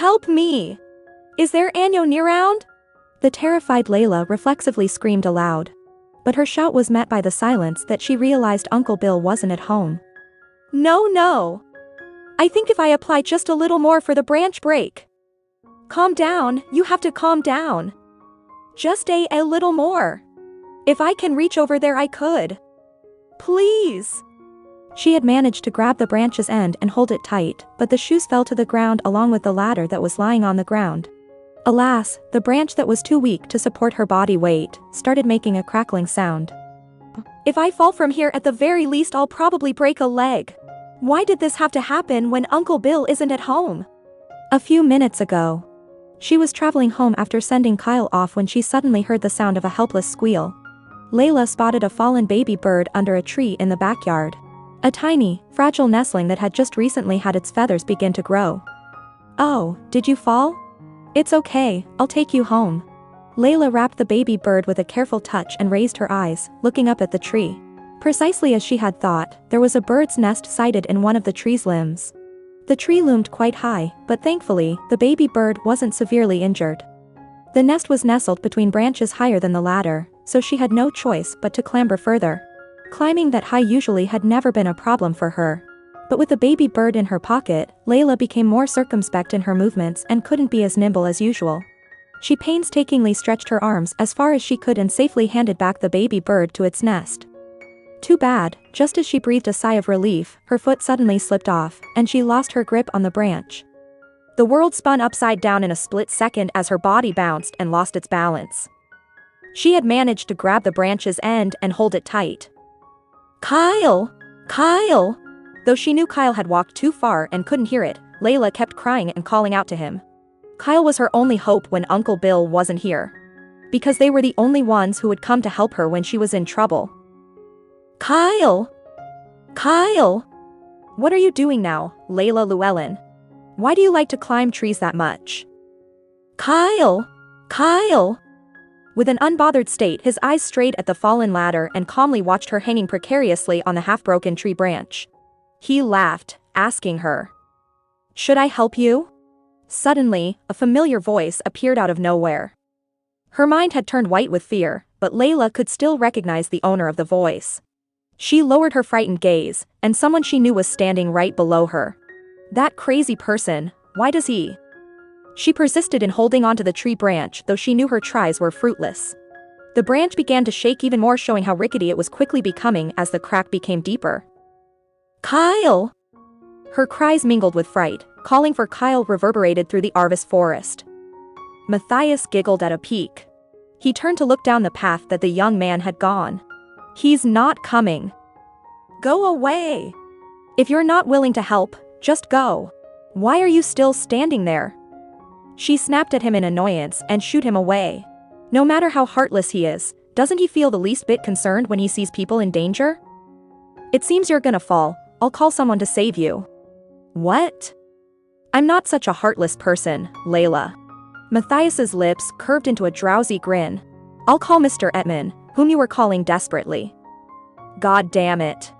Help me! Is there anyone around? The terrified Layla reflexively screamed aloud. But her shout was met by the silence that she realized Uncle Bill wasn't at home. No. I think if I apply just a little more for the branch break. Calm down, you have to calm down. Just a little more. If I can reach over there I could. Please. She had managed to grab the branch's end and hold it tight, but the shoes fell to the ground along with the ladder that was lying on the ground. Alas, the branch that was too weak to support her body weight started making a crackling sound. If I fall from here at the very least I'll probably break a leg. Why did this have to happen when Uncle Bill isn't at home? A few minutes ago. She was traveling home after sending Kyle off when she suddenly heard the sound of a helpless squeal. Layla spotted a fallen baby bird under a tree in the backyard. A tiny, fragile nestling that had just recently had its feathers begin to grow. Oh, did you fall? It's okay, I'll take you home. Layla wrapped the baby bird with a careful touch and raised her eyes, looking up at the tree. Precisely as she had thought, there was a bird's nest sited in one of the tree's limbs. The tree loomed quite high, but thankfully, the baby bird wasn't severely injured. The nest was nestled between branches higher than the ladder, so she had no choice but to clamber further. Climbing that high usually had never been a problem for her. But with the baby bird in her pocket, Layla became more circumspect in her movements and couldn't be as nimble as usual. She painstakingly stretched her arms as far as she could and safely handed back the baby bird to its nest. Too bad, just as she breathed a sigh of relief, her foot suddenly slipped off, and she lost her grip on the branch. The world spun upside down in a split second as her body bounced and lost its balance. She had managed to grab the branch's end and hold it tight. Kyle! Kyle! Though she knew Kyle had walked too far and couldn't hear it, Layla kept crying and calling out to him. Kyle was her only hope when Uncle Bill wasn't here. Because they were the only ones who would come to help her when she was in trouble. Kyle! Kyle! What are you doing now, Layla Llewellyn? Why do you like to climb trees that much? Kyle! Kyle! With an unbothered state, his eyes strayed at the fallen ladder and calmly watched her hanging precariously on the half-broken tree branch. He laughed, asking her, "Should I help you?" Suddenly, a familiar voice appeared out of nowhere. Her mind had turned white with fear, but Layla could still recognize the owner of the voice. She lowered her frightened gaze, and someone she knew was standing right below her. That crazy person, why does he? She persisted in holding onto the tree branch, though she knew her tries were fruitless. The branch began to shake even more, showing how rickety it was quickly becoming as the crack became deeper. Kyle! Her cries mingled with fright, calling for Kyle reverberated through the Arvis forest. Matthias giggled at a peak. He turned to look down the path that the young man had gone. He's not coming. Go away! If you're not willing to help, just go. Why are you still standing there? She snapped at him in annoyance and shooed him away. No matter how heartless he is, doesn't he feel the least bit concerned when he sees people in danger? It seems you're gonna fall, I'll call someone to save you. What? I'm not such a heartless person, Layla. Matthias's lips curved into a drowsy grin. I'll call Mr. Etman, whom you were calling desperately. God damn it.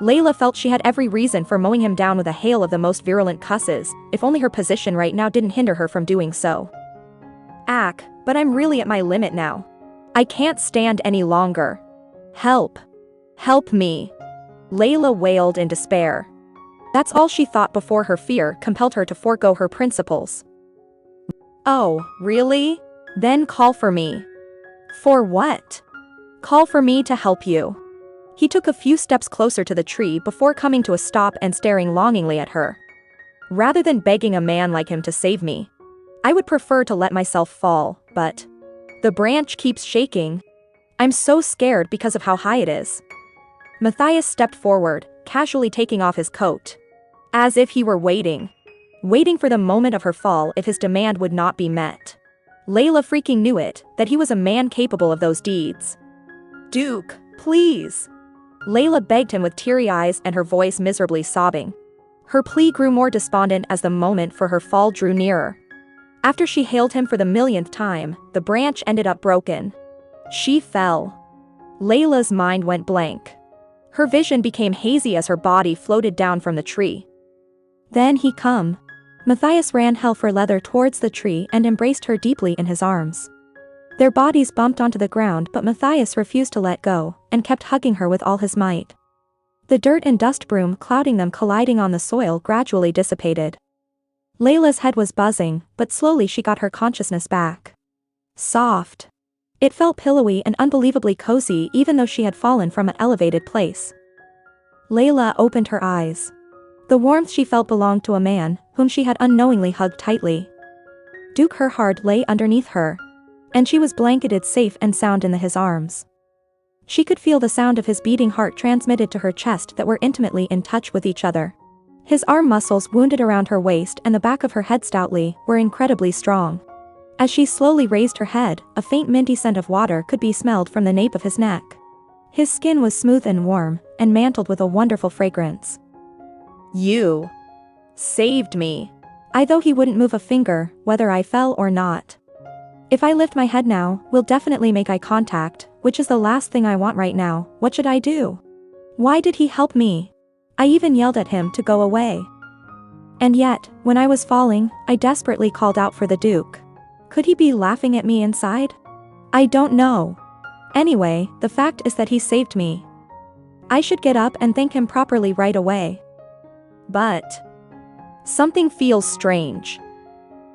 Layla felt she had every reason for mowing him down with a hail of the most virulent cusses, if only her position right now didn't hinder her from doing so. But I'm really at my limit now. I can't stand any longer. Help. Help me. Layla wailed in despair. That's all she thought before her fear compelled her to forego her principles. Oh, really? Then call for me. For what? Call for me to help you. He took a few steps closer to the tree before coming to a stop and staring longingly at her. Rather than begging a man like him to save me, I would prefer to let myself fall, but the branch keeps shaking. I'm so scared because of how high it is. Matthias stepped forward, casually taking off his coat. As if he were waiting for the moment of her fall if his demand would not be met. Layla freaking knew it, that he was a man capable of those deeds. Duke, please. Layla begged him with teary eyes and her voice miserably sobbing. Her plea grew more despondent as the moment for her fall drew nearer. After she hailed him for the millionth time, the branch ended up broken. She fell. Layla's mind went blank. Her vision became hazy as her body floated down from the tree. Then he come. Matthias ran hell for leather towards the tree and embraced her deeply in his arms. Their bodies bumped onto the ground, but Matthias refused to let go, and kept hugging her with all his might. The dirt and dust broom clouding them colliding on the soil gradually dissipated. Layla's head was buzzing, but slowly she got her consciousness back. Soft. It felt pillowy and unbelievably cozy even though she had fallen from an elevated place. Layla opened her eyes. The warmth she felt belonged to a man, whom she had unknowingly hugged tightly. Duke Herhard lay underneath her. And she was blanketed safe and sound in his arms. She could feel the sound of his beating heart transmitted to her chest that were intimately in touch with each other. His arm muscles wounded around her waist and the back of her head stoutly were incredibly strong. As she slowly raised her head, a faint minty scent of water could be smelled from the nape of his neck. His skin was smooth and warm, and mantled with a wonderful fragrance. "You saved me." Though he wouldn't move a finger, whether I fell or not. "If I lift my head now, we'll definitely make eye contact, which is the last thing I want right now. What should I do? Why did he help me?" I even yelled at him to go away. And yet, when I was falling, I desperately called out for the Duke. Could he be laughing at me inside? I don't know. Anyway, the fact is that he saved me. I should get up and thank him properly right away. But something feels strange.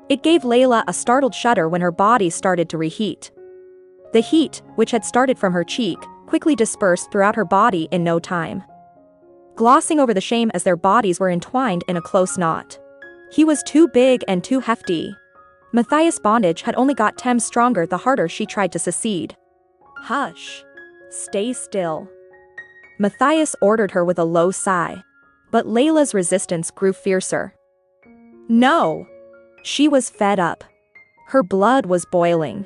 It gave Layla a startled shudder when her body started to reheat. The heat, which had started from her cheek, quickly dispersed throughout her body in no time. Glossing over the shame as their bodies were entwined in a close knot. He was too big and too hefty. Matthias' bondage had only got Tem stronger the harder she tried to secede. "Hush. Stay still," Matthias ordered her with a low sigh. But Layla's resistance grew fiercer. "No." She was fed up. Her blood was boiling.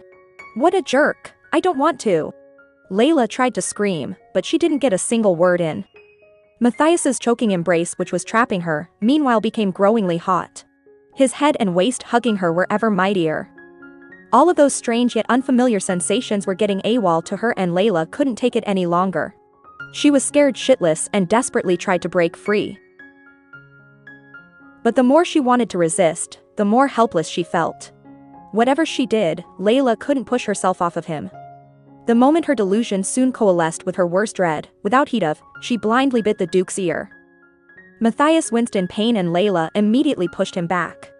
"What a jerk, I don't want to." Layla tried to scream, but she didn't get a single word in. Matthias's choking embrace, which was trapping her, meanwhile became growingly hot. His head and waist hugging her were ever mightier. All of those strange yet unfamiliar sensations were getting AWOL to her, and Layla couldn't take it any longer. She was scared shitless and desperately tried to break free. But the more she wanted to resist, the more helpless she felt. Whatever she did, Layla couldn't push herself off of him. The moment her delusion soon coalesced with her worst dread, without heed of, she blindly bit the Duke's ear. Matthias winced in pain and Layla immediately pushed him back.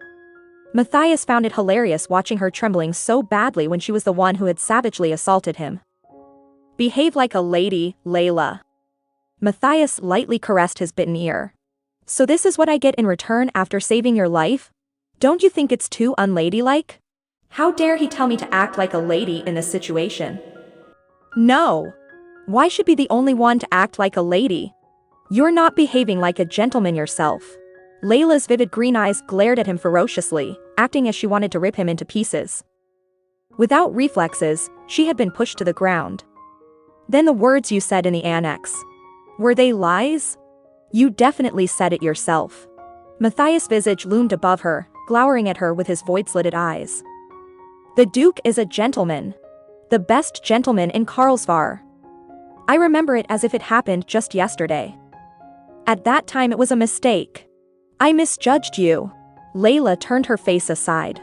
Matthias found it hilarious watching her trembling so badly when she was the one who had savagely assaulted him. "Behave like a lady, Layla." Matthias lightly caressed his bitten ear. "So this is what I get in return after saving your life? Don't you think it's too unladylike? How dare he tell me to act like a lady in this situation?" "No. Why should be the only one to act like a lady? You're not behaving like a gentleman yourself." Layla's vivid green eyes glared at him ferociously, acting as she wanted to rip him into pieces. Without reflexes, she had been pushed to the ground. "Then the words you said in the annex. Were they lies? You definitely said it yourself." Matthias' visage loomed above her, glowering at her with his void-slitted eyes. "The Duke is a gentleman. The best gentleman in Karlsvar. I remember it as if it happened just yesterday. At that time it was a mistake. I misjudged you." Layla turned her face aside.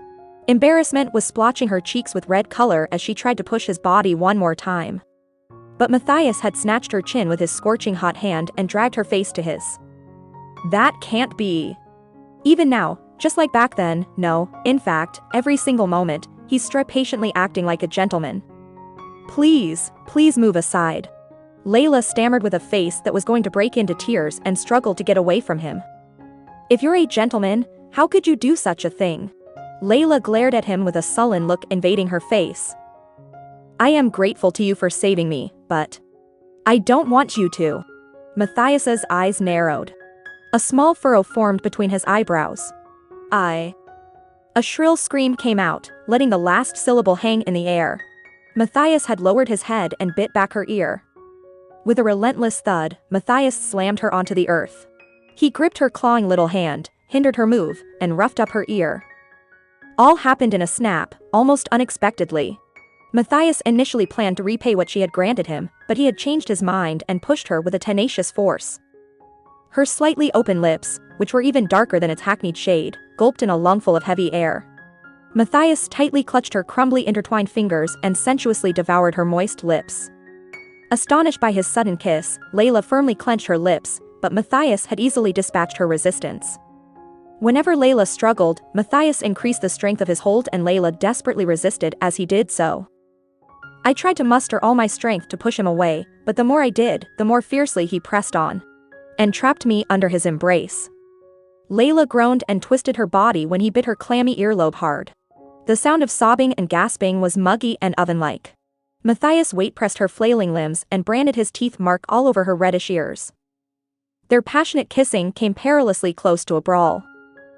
Embarrassment was splotching her cheeks with red color as she tried to push his body one more time. But Matthias had snatched her chin with his scorching hot hand and dragged her face to his. "That can't be." Even now, just like back then, no, in fact, every single moment, he stood patiently acting like a gentleman. Please move aside." Layla stammered with a face that was going to break into tears and struggled to get away from him. "If you're a gentleman, how could you do such a thing?" Layla glared at him with a sullen look invading her face. "I am grateful to you for saving me, but I don't want you to." Matthias's eyes narrowed. A small furrow formed between his eyebrows. A shrill scream came out, letting the last syllable hang in the air. Matthias had lowered his head and bit back her ear. With a relentless thud, Matthias slammed her onto the earth. He gripped her clawing little hand, hindered her move, and roughed up her ear. All happened in a snap, almost unexpectedly. Matthias initially planned to repay what she had granted him, but he had changed his mind and pushed her with a tenacious force. Her slightly open lips, which were even darker than its hackneyed shade, gulped in a lungful of heavy air. Matthias tightly clutched her crumbly intertwined fingers and sensuously devoured her moist lips. Astonished by his sudden kiss, Layla firmly clenched her lips, but Matthias had easily dispatched her resistance. Whenever Layla struggled, Matthias increased the strength of his hold and Layla desperately resisted as he did so. I tried to muster all my strength to push him away, but the more I did, the more fiercely he pressed on. And trapped me under his embrace. Layla groaned and twisted her body when he bit her clammy earlobe hard. The sound of sobbing and gasping was muggy and oven-like. Matthias weight-pressed her flailing limbs and branded his teeth mark all over her reddish ears. Their passionate kissing came perilously close to a brawl.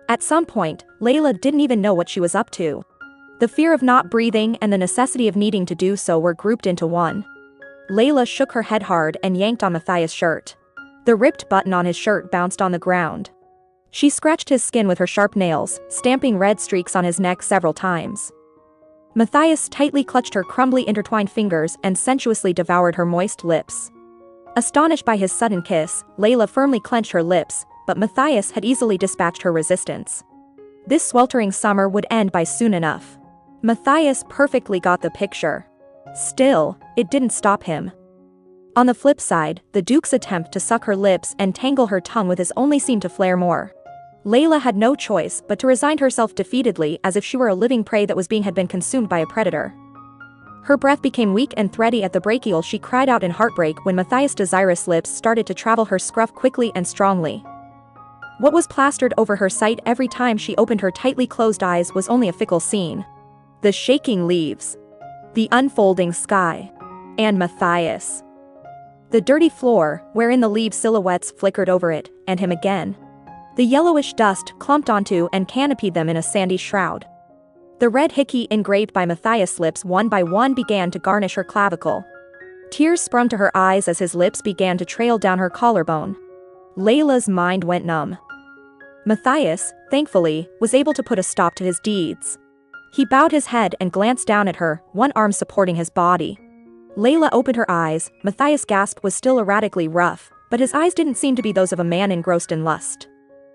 At some point, Layla didn't even know what she was up to. The fear of not breathing and the necessity of needing to do so were grouped into one. Layla shook her head hard and yanked on Matthias' shirt. The ripped button on his shirt bounced on the ground. She scratched his skin with her sharp nails, stamping red streaks on his neck several times. Matthias tightly clutched her crumbly intertwined fingers and sensuously devoured her moist lips. Astonished by his sudden kiss, Layla firmly clenched her lips, but Matthias had easily dispatched her resistance. This sweltering summer would end by soon enough. Matthias perfectly got the picture. Still, it didn't stop him. On the flip side, the Duke's attempt to suck her lips and tangle her tongue with his only seemed to flare more. Layla had no choice but to resign herself defeatedly as if she were a living prey that had been consumed by a predator. Her breath became weak and thready at the brachial. She cried out in heartbreak when Matthias' desirous lips started to travel her scruff quickly and strongly. What was plastered over her sight every time she opened her tightly closed eyes was only a fickle scene. The shaking leaves. The unfolding sky. And Matthias. The dirty floor, wherein the leaves silhouettes flickered over it, and him again. The yellowish dust clumped onto and canopied them in a sandy shroud. The red hickey engraved by Matthias' lips one by one began to garnish her clavicle. Tears sprung to her eyes as his lips began to trail down her collarbone. Layla's mind went numb. Matthias, thankfully, was able to put a stop to his deeds. He bowed his head and glanced down at her, one arm supporting his body. Layla opened her eyes. Matthias' gasp was still erratically rough, but his eyes didn't seem to be those of a man engrossed in lust.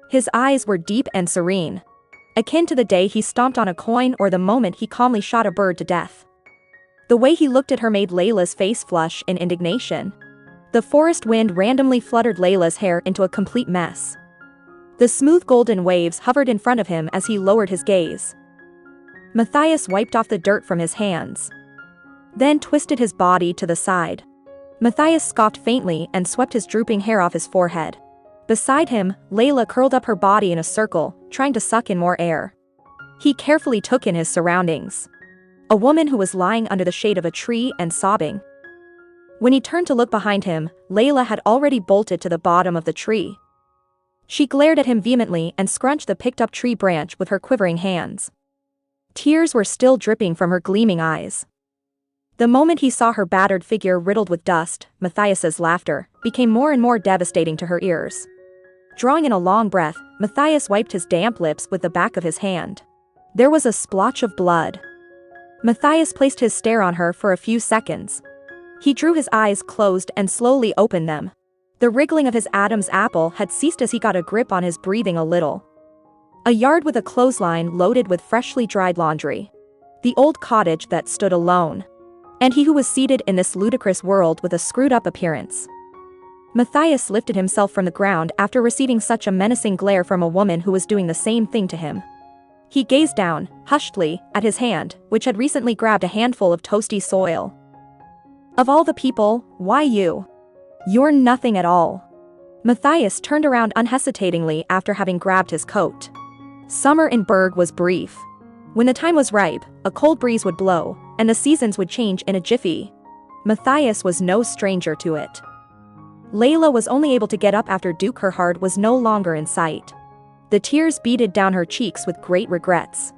His eyes were deep and serene. Akin to the day he stomped on a coin or the moment he calmly shot a bird to death. The way he looked at her made Layla's face flush in indignation. The forest wind randomly fluttered Layla's hair into a complete mess. The smooth golden waves hovered in front of him as he lowered his gaze. Matthias wiped off the dirt from his hands. Then twisted his body to the side. Matthias scoffed faintly and swept his drooping hair off his forehead. Beside him, Layla curled up her body in a circle, trying to suck in more air. He carefully took in his surroundings. A woman who was lying under the shade of a tree and sobbing. When he turned to look behind him, Layla had already bolted to the bottom of the tree. She glared at him vehemently and scrunched the picked-up tree branch with her quivering hands. Tears were still dripping from her gleaming eyes. The moment he saw her battered figure riddled with dust, Matthias's laughter became more and more devastating to her ears. Drawing in a long breath, Matthias wiped his damp lips with the back of his hand. There was a splotch of blood. Matthias placed his stare on her for a few seconds. He drew his eyes closed and slowly opened them. The wriggling of his Adam's apple had ceased as he got a grip on his breathing a little. A yard with a clothesline loaded with freshly dried laundry. The old cottage that stood alone. And he who was seated in this ludicrous world with a screwed-up appearance. Matthias lifted himself from the ground after receiving such a menacing glare from a woman who was doing the same thing to him. He gazed down, hushedly, at his hand, which had recently grabbed a handful of toasty soil. Of all the people, why you? You're nothing at all. Matthias turned around unhesitatingly after having grabbed his coat. Summer in Berg was brief. When the time was ripe, a cold breeze would blow, and the seasons would change in a jiffy. Matthias was no stranger to it. Layla was only able to get up after Duke Herhard was no longer in sight. The tears beaded down her cheeks with great regrets.